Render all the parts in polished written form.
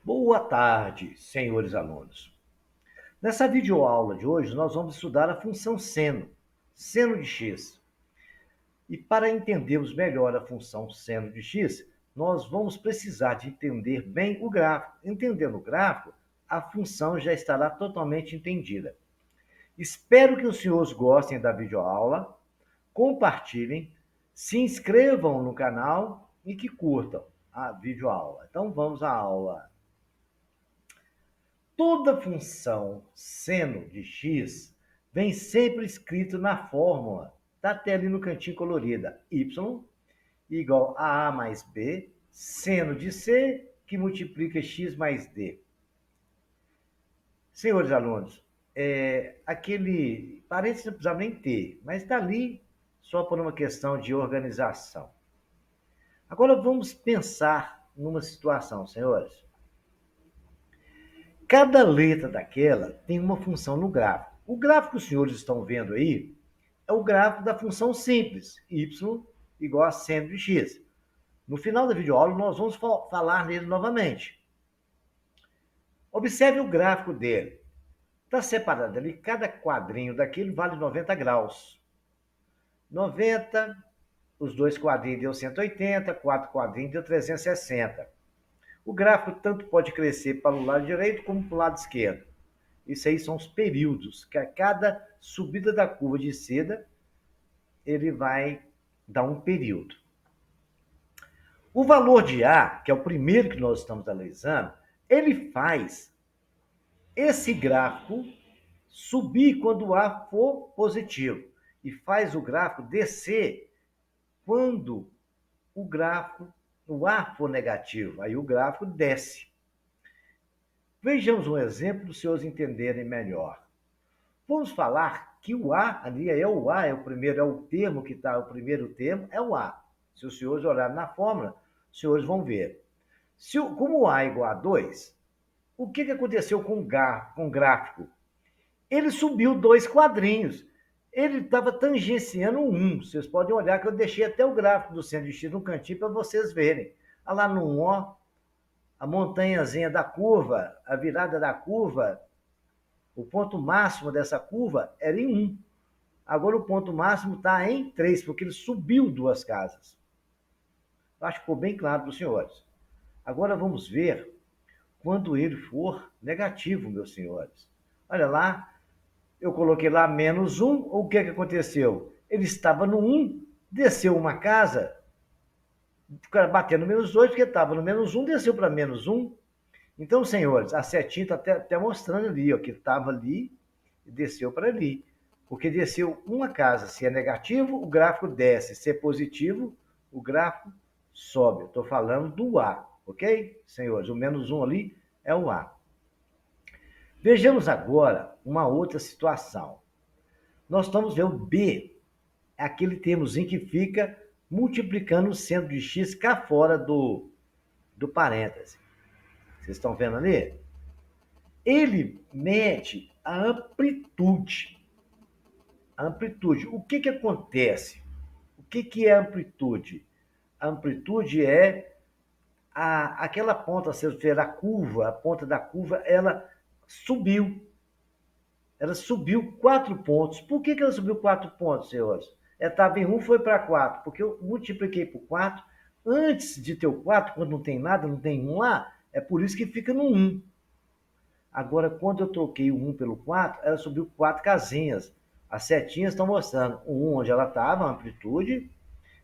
Boa tarde, senhores alunos. Nessa videoaula de hoje, nós vamos estudar a função seno, seno de x. E para entendermos melhor a função seno de x, nós vamos precisar de entender bem o gráfico. Entendendo o gráfico, a função já estará totalmente entendida. Espero que os senhores gostem da videoaula, compartilhem, se inscrevam no canal e que curtam a videoaula. Então vamos à aula. Toda função seno de x vem sempre escrito na fórmula. Está até ali no cantinho colorida. Y igual a mais b, seno de c, que multiplica x mais d. Senhores alunos, aquele parênteses não precisava nem ter, mas está ali só por uma questão de organização. Agora vamos pensar numa situação, senhores. Cada letra daquela tem uma função no gráfico. O gráfico que os senhores estão vendo aí é o gráfico da função simples, y igual a seno de x. No final da videoaula, nós vamos falar nele novamente. Observe o gráfico dele. Está separado ali, cada quadrinho daquele vale 90 graus. 90, os dois quadrinhos deu 180, quatro quadrinhos deu 360. O gráfico tanto pode crescer para o lado direito como para o lado esquerdo. Isso aí são os períodos, que a cada subida da curva de seda, ele vai dar um período. O valor de A, que é o primeiro que nós estamos analisando, ele faz esse gráfico subir quando o A for positivo e faz o gráfico descer quando o A for negativo. Aí o gráfico desce. Vejamos um exemplo para os senhores entenderem melhor. Vamos falar que o A ali é o A, é o primeiro, é o termo que está, o primeiro termo é o A. Se os senhores olharem na fórmula, os senhores vão ver. Como o A é igual a 2, o que aconteceu com o gráfico? Ele subiu 2 quadrinhos. Ele estava tangenciando um 1. Vocês podem olhar que eu deixei até o gráfico do seno de x no cantinho para vocês verem. Olha lá no 1, ó, a montanhazinha da curva, a virada da curva, o ponto máximo dessa curva era em 1. Agora o ponto máximo está em 3, porque ele subiu 2 casas. Acho que ficou bem claro para os senhores. Agora vamos ver quando ele for negativo, meus senhores. Olha lá, eu coloquei lá menos 1, o que aconteceu? Ele estava no 1, desceu uma casa, batendo menos 2, porque estava no menos 1, desceu para menos 1. Então, senhores, a setinha está até mostrando ali, ó, que estava ali e desceu para ali. Porque desceu uma casa. Se é negativo, o gráfico desce. Se é positivo, o gráfico sobe. Estou falando do A, ok? Senhores, o menos 1 ali é o A. Vejamos agora uma outra situação. Nós estamos vendo o B, é aquele termozinho que fica multiplicando o centro de x cá fora do parêntese. Vocês estão vendo ali? Ele mede a amplitude. A amplitude. O que acontece? O que é amplitude? A amplitude é aquela ponta, se você ver a curva, a ponta da curva, ela subiu. Ela subiu 4 pontos. Por que ela subiu 4 pontos, senhores? Ela estava em 1, foi para 4, porque eu multipliquei por 4. Antes de ter o 4, quando não tem nada, não tem 1 lá, é por isso que fica no 1. Agora, quando eu troquei o 1 pelo 4, ela subiu 4 casinhas. As setinhas estão mostrando o 1 onde ela estava, a amplitude,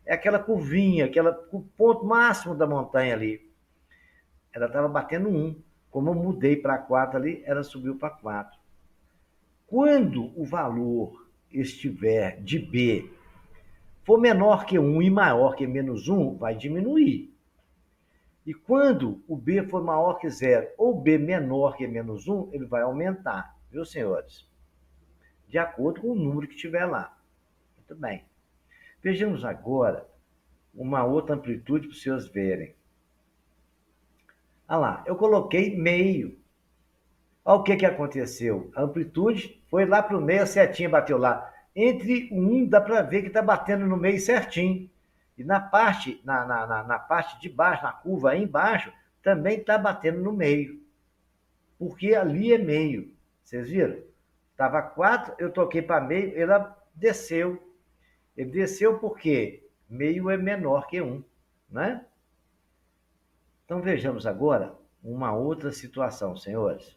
é aquela curvinha, o ponto máximo da montanha ali. Ela estava batendo 1. Como eu mudei para 4 ali, ela subiu para 4. Quando o valor estiver de B for menor que 1 e maior que menos 1, vai diminuir. E quando o B for maior que 0 ou B menor que menos 1, ele vai aumentar, viu, senhores? De acordo com o número que tiver lá. Muito bem. Vejamos agora uma outra amplitude para os senhores verem. Olha lá, eu coloquei meio. Olha o que aconteceu. A amplitude foi lá para o meio, a setinha bateu lá. Entre o 1 dá para ver que está batendo no meio certinho. E na parte de baixo, na curva aí embaixo, também está batendo no meio, porque ali é meio. Vocês viram? Estava 4, eu toquei para meio, ela desceu. Ele desceu porque meio é menor que 1, né? Então vejamos agora uma outra situação, senhores.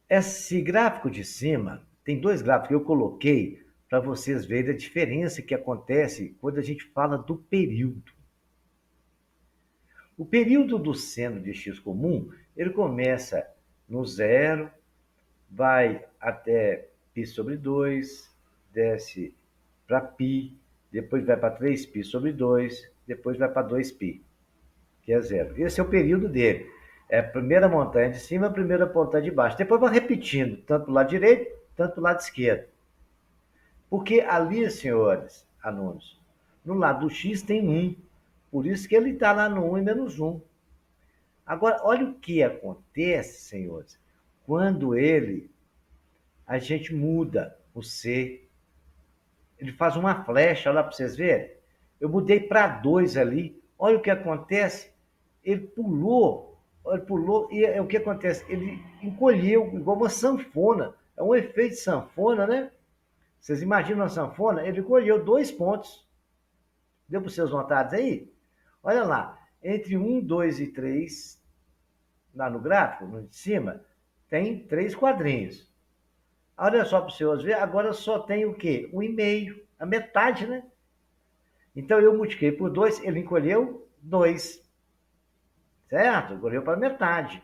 Esse gráfico de cima, tem 2 gráficos que eu coloquei para vocês verem a diferença que acontece quando a gente fala do período. O período do seno de x comum, ele começa no zero, vai até π sobre 2, desce para π, depois vai para 3π sobre 2, depois vai para 2π, que é zero. Esse é o período dele. É a primeira montanha de cima, a primeira montanha de baixo. Depois vai repetindo, tanto do lado direito, tanto do lado esquerdo. Porque ali, senhores alunos, no lado do x tem 1. Por isso que ele está lá no 1 e menos 1. Agora, olha o que acontece, senhores, quando a gente muda o C. Ele faz uma flecha, olha para vocês verem. Eu mudei para 2 ali. Olha o que acontece. Ele pulou e o que acontece? Ele encolheu igual uma sanfona. É um efeito de sanfona, né? Vocês imaginam a sanfona? Ele encolheu 2 pontos. Deu para vocês notarem aí? Olha lá, entre 1, 2 e 3, lá no gráfico, no de cima, tem 3 quadrinhos. Olha só para os senhores verem, agora só tem o quê? 1,5, a metade, né? Então eu multipliquei por 2, ele encolheu 2, certo? Encolheu para metade.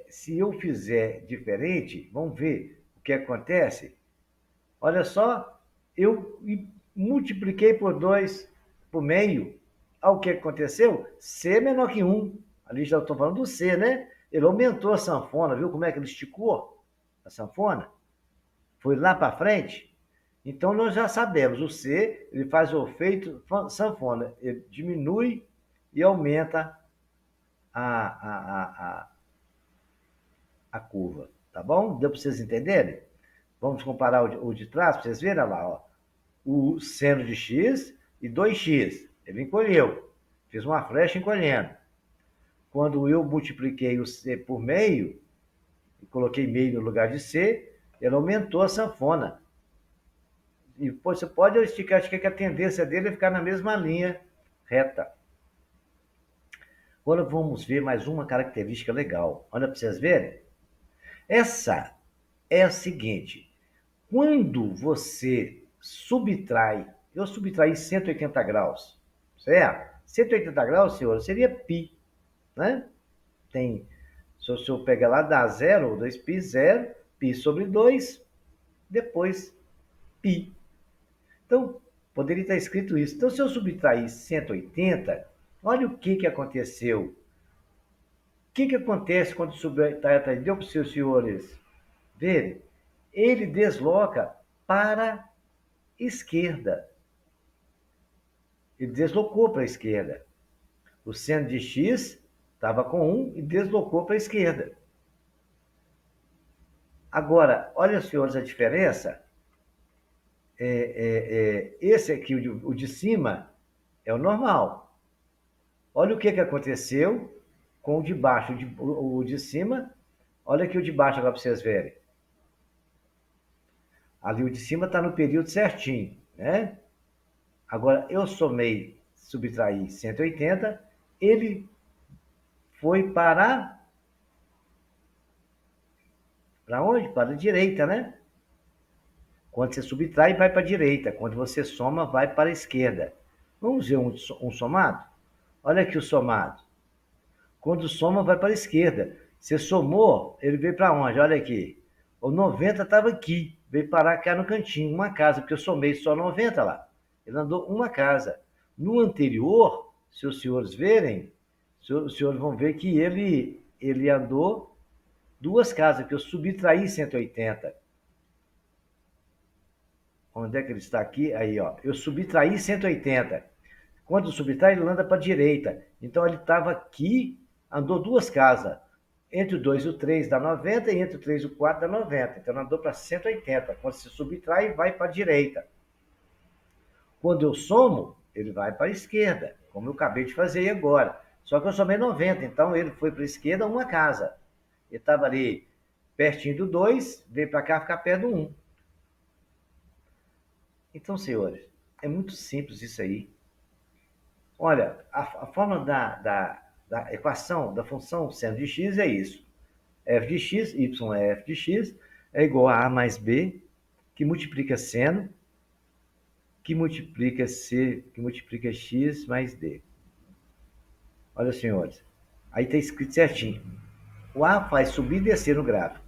Se eu fizer diferente, vamos ver o que acontece. Olha só, eu multipliquei por 2 por meio. Olha o que aconteceu? C menor que 1. Ali já estou falando do C, né? Ele aumentou a sanfona, viu como é que ele esticou a sanfona? Foi lá para frente. Então nós já sabemos, o C ele faz o efeito sanfona, ele diminui e aumenta a, a curva, tá bom? Deu para vocês entenderem? Vamos comparar o de trás, para vocês verem lá, ó. O seno de x e 2x. Ele encolheu. Fiz uma flecha encolhendo. Quando eu multipliquei o C por meio, e coloquei meio no lugar de C, ele aumentou a sanfona. E você pode esticar, acho que a tendência dele é ficar na mesma linha reta. Agora vamos ver mais uma característica legal. Olha para vocês verem. Essa é a seguinte. Quando você subtrai, eu subtraí 180 graus, certo? 180 graus, senhor, seria π, né? Tem, se eu pegar lá, dá 0, 2π, 0, π sobre 2, depois π. Então, poderia estar escrito isso. Então, se eu subtrair 180, olha o que aconteceu. O que acontece quando subtrai? Deu para os seus senhores verem? Ele desloca para a esquerda. Ele deslocou para a esquerda. O seno de x estava com 1 e deslocou para a esquerda. Agora, olha, senhores, a diferença. Esse aqui, o de cima, é o normal. Olha o que aconteceu com o de baixo. O de cima, olha aqui o de baixo agora para vocês verem. Ali o de cima está no período certinho, né? Agora, eu somei, subtraí 180, ele foi para onde? Para a direita, né? Quando você subtrai, vai para a direita. Quando você soma, vai para a esquerda. Vamos ver um somado? Olha aqui o somado. Quando soma, vai para a esquerda. Você somou, ele veio para onde? Olha aqui. O 90 estava aqui. Veio parar cá no cantinho, uma casa, porque eu somei só 90 lá. Ele andou uma casa. No anterior, se os senhores verem, os senhores vão ver que ele andou 2 casas, que eu subtraí 180. Onde é que ele está aqui? Aí, ó. Eu subtraí 180. Quando subtrai, ele anda para a direita. Então, ele estava aqui, andou 2 casas. Entre o 2 e o 3 dá 90, e entre o 3 e o 4 dá 90. Então, ele andou para 180. Quando se subtrai, vai para a direita. Quando eu somo, ele vai para a esquerda. como eu acabei de fazer agora. Só que eu somei 90, então ele foi para a esquerda uma casa. Ele estava ali pertinho do 2, veio para cá ficar perto do 1. Então, senhores, é muito simples isso aí. Olha, a fórmula da equação da função seno de x é isso. F de x, y é f de x, é igual a mais b, que multiplica seno, que multiplica c, que multiplica x mais d. Olha, senhores, aí está escrito certinho. O A faz subir e descer no gráfico.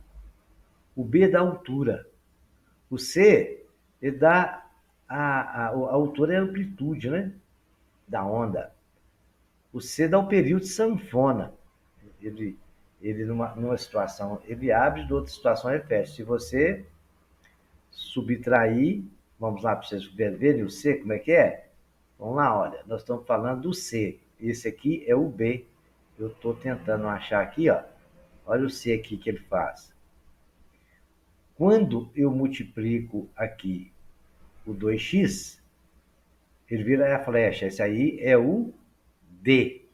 O B dá altura. O C, ele dá a altura é a amplitude, né? Da onda. O C dá o período de sanfona. Ele numa situação, ele abre, de outra situação ele fecha. Se você subtrair, vamos lá para vocês verem o C, como é que é? Vamos lá, olha, nós estamos falando do C. Esse aqui é o B. Eu estou tentando achar aqui, ó. Olha o C aqui que ele faz. Quando eu multiplico aqui o 2x, ele vira a flecha. Esse aí é o D.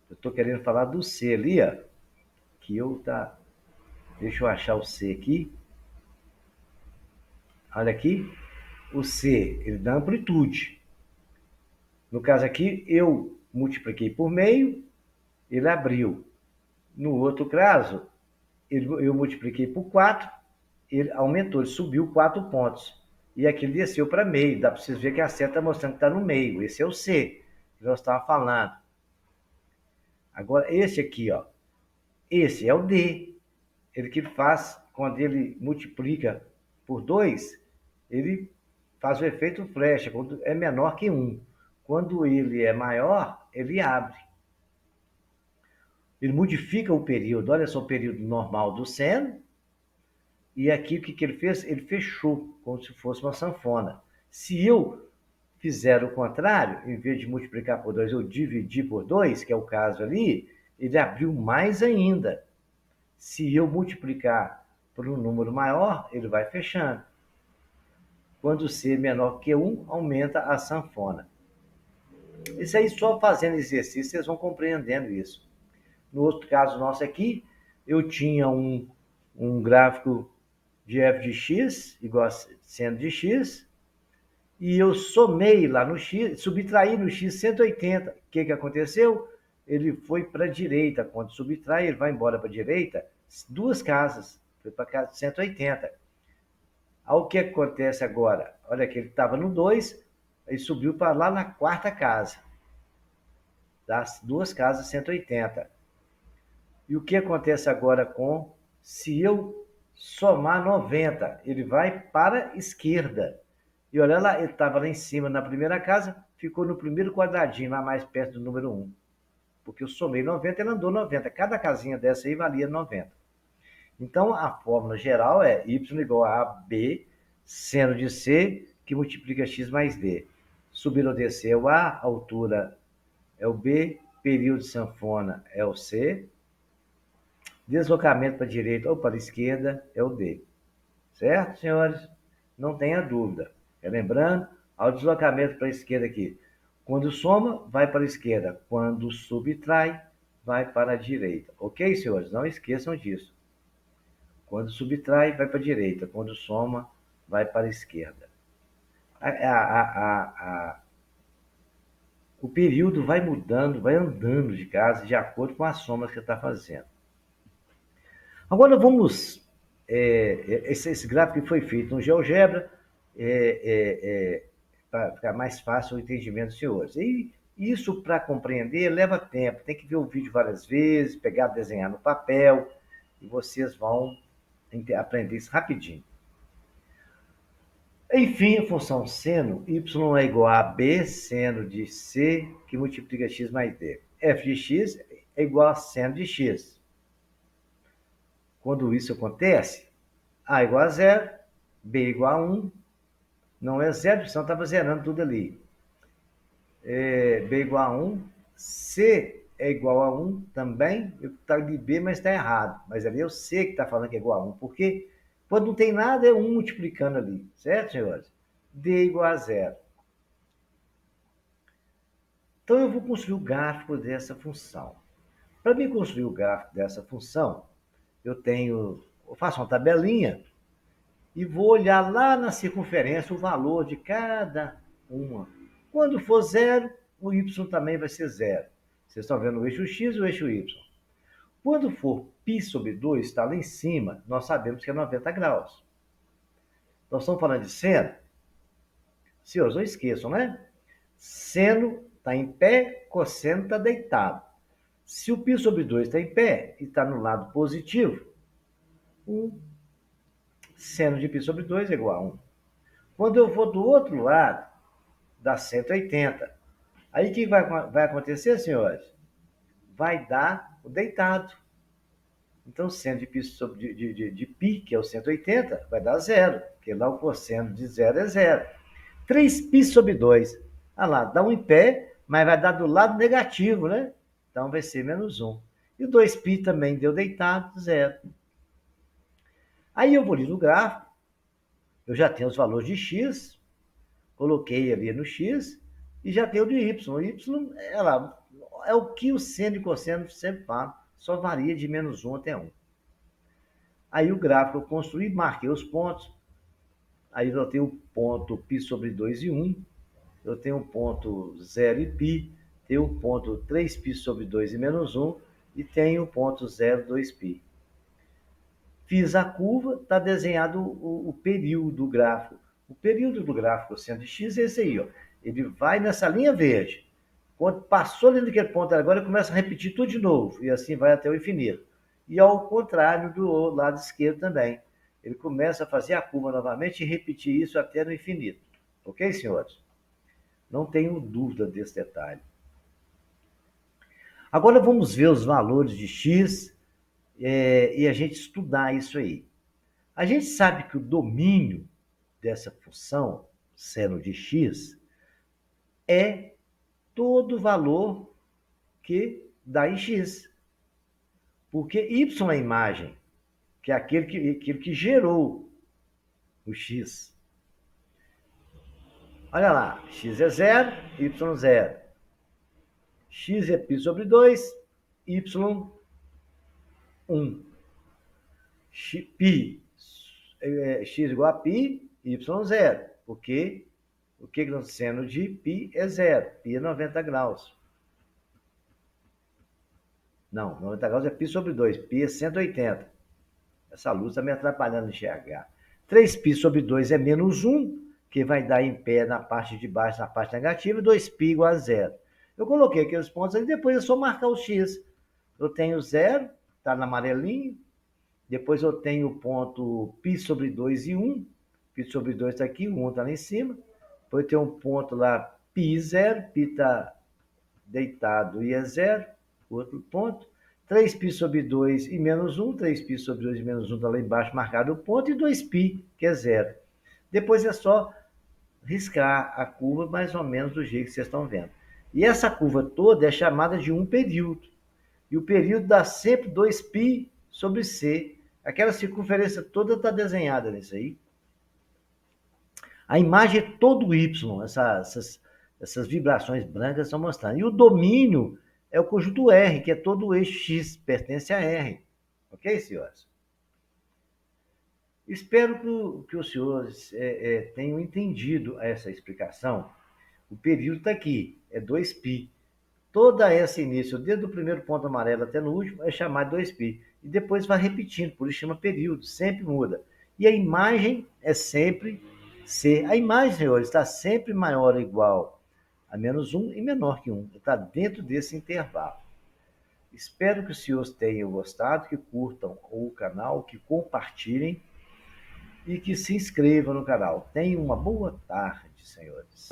Eu estou querendo falar do C ali, ó. Que eu tá. Deixa eu achar o C aqui. Olha aqui. O C, ele dá amplitude. No caso aqui, eu multipliquei por meio, ele abriu. No outro caso, eu multipliquei por 4, ele aumentou, ele subiu 4 pontos. E aqui ele desceu para meio. Dá para vocês verem que a seta está mostrando que está no meio. Esse é o C, que nós estávamos falando. Agora, esse aqui, ó. Esse é o D. Ele que faz, quando ele multiplica por 2, ele faz o efeito flecha, quando é menor que 1. Quando ele é maior, ele abre. Ele modifica o período. Olha só o período normal do seno. E aqui o que ele fez? Ele fechou, como se fosse uma sanfona. Se eu fizer o contrário, em vez de multiplicar por 2, eu dividir por 2, que é o caso ali, ele abriu mais ainda. Se eu multiplicar por um número maior, ele vai fechando. Quando C é menor que 1, aumenta a sanfona. Isso aí, só fazendo exercício, vocês vão compreendendo isso. No outro caso nosso aqui, eu tinha um gráfico de f de x, igual a seno de x, e eu somei lá no x, subtraí no x 180. O que aconteceu? Ele foi para a direita. Quando subtrai, ele vai embora para a direita, 2 casas, foi para casa 180. O que acontece agora? Olha que ele estava no 2, ele subiu para lá na 4ª casa, das 2 casas 180. E o que acontece agora se eu somar 90? Ele vai para a esquerda. E olha lá, ele estava lá em cima na primeira casa, ficou no primeiro quadradinho, lá mais perto do número 1. Porque eu somei 90, ele andou 90. Cada casinha dessa aí valia 90. Então, a fórmula geral é y igual a B, seno de C, que multiplica x mais D. Subir ou descer é o A, altura é o B, período de sanfona é o C, deslocamento para a direita ou para a esquerda é o D. Certo, senhores? Não tenha dúvida. Lembrando, ao deslocamento para a esquerda aqui, quando soma, vai para a esquerda. Quando subtrai, vai para a direita. Ok, senhores? Não esqueçam disso. Quando subtrai, vai para a direita. Quando soma, vai para a esquerda. O período vai mudando, vai andando de casa de acordo com as somas que você está fazendo. Agora vamos... esse gráfico foi feito no GeoGebra, para ficar mais fácil o entendimento dos senhores. E isso, para compreender, leva tempo. Tem que ver o vídeo várias vezes, pegar, desenhar no papel, e vocês vão aprender isso rapidinho. Enfim, a função seno, y é igual a b seno de c, que multiplica x mais d. F de x é igual a seno de x. Quando isso acontece, a igual a 0, b igual a 1, não é 0, senão estava zerando tudo ali. B igual a 1, C é igual a 1 também, está de B, mas está errado. Mas ali é o C que está falando que é igual a 1, porque quando não tem nada, é 1 multiplicando ali, certo, senhores? D igual a 0. Então, eu vou construir o gráfico dessa função. Para mim construir o gráfico dessa função, eu faço uma tabelinha e vou olhar lá na circunferência o valor de cada uma. Quando for zero, o y também vai ser zero. Vocês estão vendo o eixo x e o eixo y. Quando for π sobre 2, está lá em cima, nós sabemos que é 90 graus. Nós estamos falando de seno? Senhores, não esqueçam, né? Seno está em pé, cosseno está deitado. Se o π sobre 2 está em pé e está no lado positivo, o seno de π sobre 2 é igual a 1. Quando eu for do outro lado, dá 180. Aí o que vai acontecer, senhores? Vai dar o deitado. Então, seno de π, de π, que é o 180, vai dar zero, porque lá o cosseno de zero é zero. 3π sobre 2. Ah lá, dá um em pé, mas vai dar do lado negativo, né? Então vai ser menos 1. E o 2π também deu deitado, zero. Aí eu vou ali no gráfico, eu já tenho os valores de x, coloquei ali no x, e já tenho o de y. O y é o que o seno e cosseno sempre falam, só varia de menos 1 até 1. Aí o gráfico eu construí, marquei os pontos, aí eu tenho o ponto π sobre 2 e 1, eu tenho o ponto 0 e π, tenho o ponto 3π sobre 2 e menos 1, e tenho o ponto 0, 2π. Fiz a curva, está desenhado o período do gráfico. O período do gráfico seno de x é esse aí, ó. Ele vai nessa linha verde. Quando passou ali naquele ponto, agora ele começa a repetir tudo de novo, e assim vai até o infinito. E ao contrário do lado esquerdo também. Ele começa a fazer a curva novamente e repetir isso até no infinito. Ok, senhores? Não tenho dúvida desse detalhe. Agora vamos ver os valores de x e a gente estudar isso aí. A gente sabe que o domínio dessa função, seno de x, é todo valor que dá em x. Porque y é a imagem, que é aquele que gerou o x. Olha lá, x é 0, y 0. X é π sobre 2, y 1. X igual a π, y 0. Porque o que é o seno de π é 0. Π é 90 graus. Não, 90 graus é π sobre 2. Π é 180. Essa luz está me atrapalhando de enxergar. 3π sobre 2 é menos 1, que vai dar em pé na parte de baixo, na parte negativa, e 2π igual a 0. Eu coloquei aqueles pontos ali, depois é só marcar o x. Eu tenho 0, está no amarelinho. Depois eu tenho o ponto π sobre 2 e 1. Π sobre 2 está aqui, o 1 está lá em cima. Depois tem um ponto lá, π 0. Π está deitado e é 0. Outro ponto. 3π sobre 2 e menos 1. 3π sobre 2 e menos 1 está lá embaixo, marcado o ponto. E 2π, que é 0. Depois é só riscar a curva mais ou menos do jeito que vocês estão vendo. E essa curva toda é chamada de um período. E o período dá sempre 2π sobre c. Aquela circunferência toda está desenhada nisso aí. A imagem é todo y, essas vibrações brancas estão mostrando. E o domínio é o conjunto R, que é todo o eixo x, pertence a R. Ok, senhores? Espero que os senhores tenham entendido essa explicação. O período está aqui, é 2π. Toda essa início, desde o primeiro ponto amarelo até no último, é chamado 2π. E depois vai repetindo, por isso chama período, sempre muda. E a imagem é sempre C. A imagem, senhores, está sempre maior ou igual a menos 1 e menor que 1. Está dentro desse intervalo. Espero que os senhores tenham gostado, que curtam o canal, que compartilhem e que se inscrevam no canal. Tenham uma boa tarde, senhores.